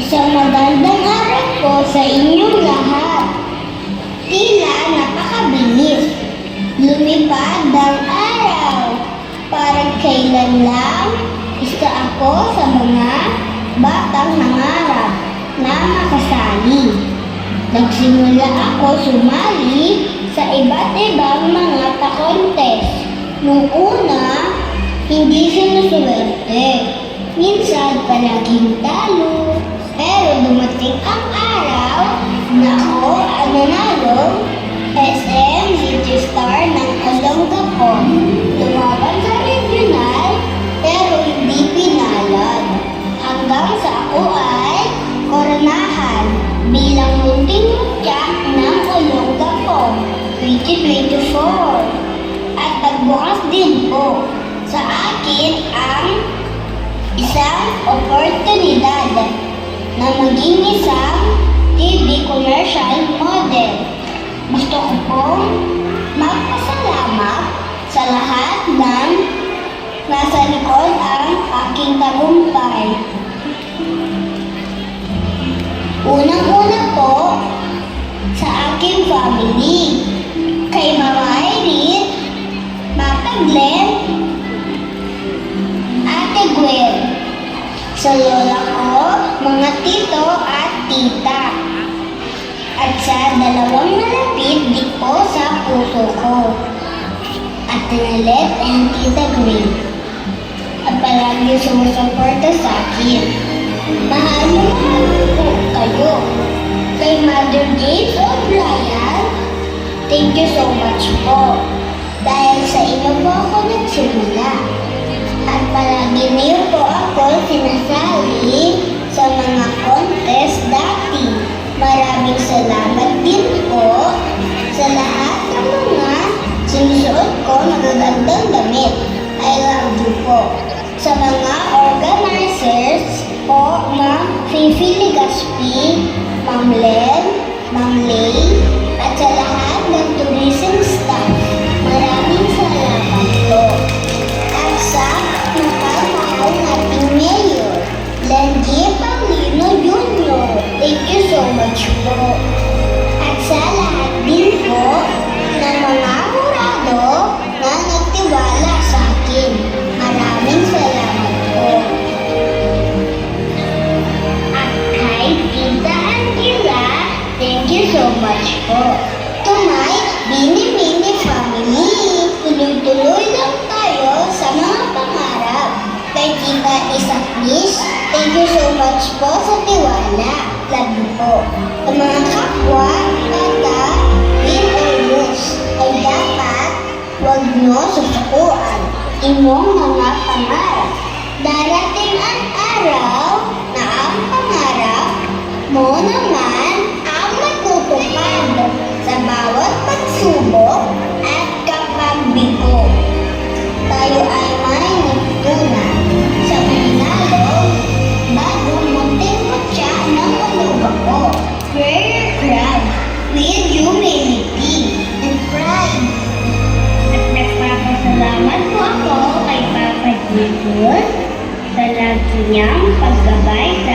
Isang magandang araw po sa inyong lahat. Tila napakabilis. Lumipad ang araw. Parang kailan lang, isa ako sa mga batang nangarap na makasali. Nagsimula ako sumali sa iba't ibang mga pa-contest. Noong una, hindi sinuswerte. Minsan palaging talo. Pero dumating ang araw na ako ang nanalong SM City Star ng Olongapo. Lumaban sa regional pero hindi pinalad. Hanggang sa ako ay koronahan bilang munting mutya ng Olongapo 2024. At pagbukas din po sa akin ang isang oportunidad na maging isang TV commercial model. Gusto ko pong magpasalamat sa lahat ng nasa likod ang aking tagumpay. Unang-una po sa aking family, kay Mama Irene, Papa Glenn, Ate Gwen, sa lola ko, mga tito at tita. At sa dalawang malapit di po sa puso ko, Ate Nalet and Tita Green. At palagi sumusuporta sa akin. Mahal po kayo. Kay Mother James O'Brien, thank you so much po. Dahil sa inyo po ako nagsimula. At palagi niyo po ako sinasali sa mga contest dati. Maraming salamat din po sa lahat ng mga sinusuot ko magagandang damit. I love you po. Sa mga organizers po, Ma'am Fifi Legaspi, Ma'am Len, Ma'am Lay, at sa lahat ng tourism staff, maraming salamat po. At sa napamahal nating mayor, Lenji Paulino Jr., thank you so much po. At sa lahat din po ng mga hurado na nagtiwala sa akin, maraming salamat po. At kay Tita Angela, thank you so much po. To my Bini-Mini family, tuloy-tuloy lang tayo sa mga pangarap. Kay Tita Isaknis, thank you so much po sa tiwala. Love you po. Sa mga kapwa, kata, win or lose, ay dapat huwag nyo susukuan imong mga pangarap. Darating ang araw na ang pangarap mo naman ang matutupad sa bawat pagsubok at kapagbigo. Tayo ay may natutunan sa manalo bago munting mutya ng Olongapo. Prayer crowd with humility and pride. At nagpapasalamat po ako kay Papa Jesus sa lagi niyang paggabay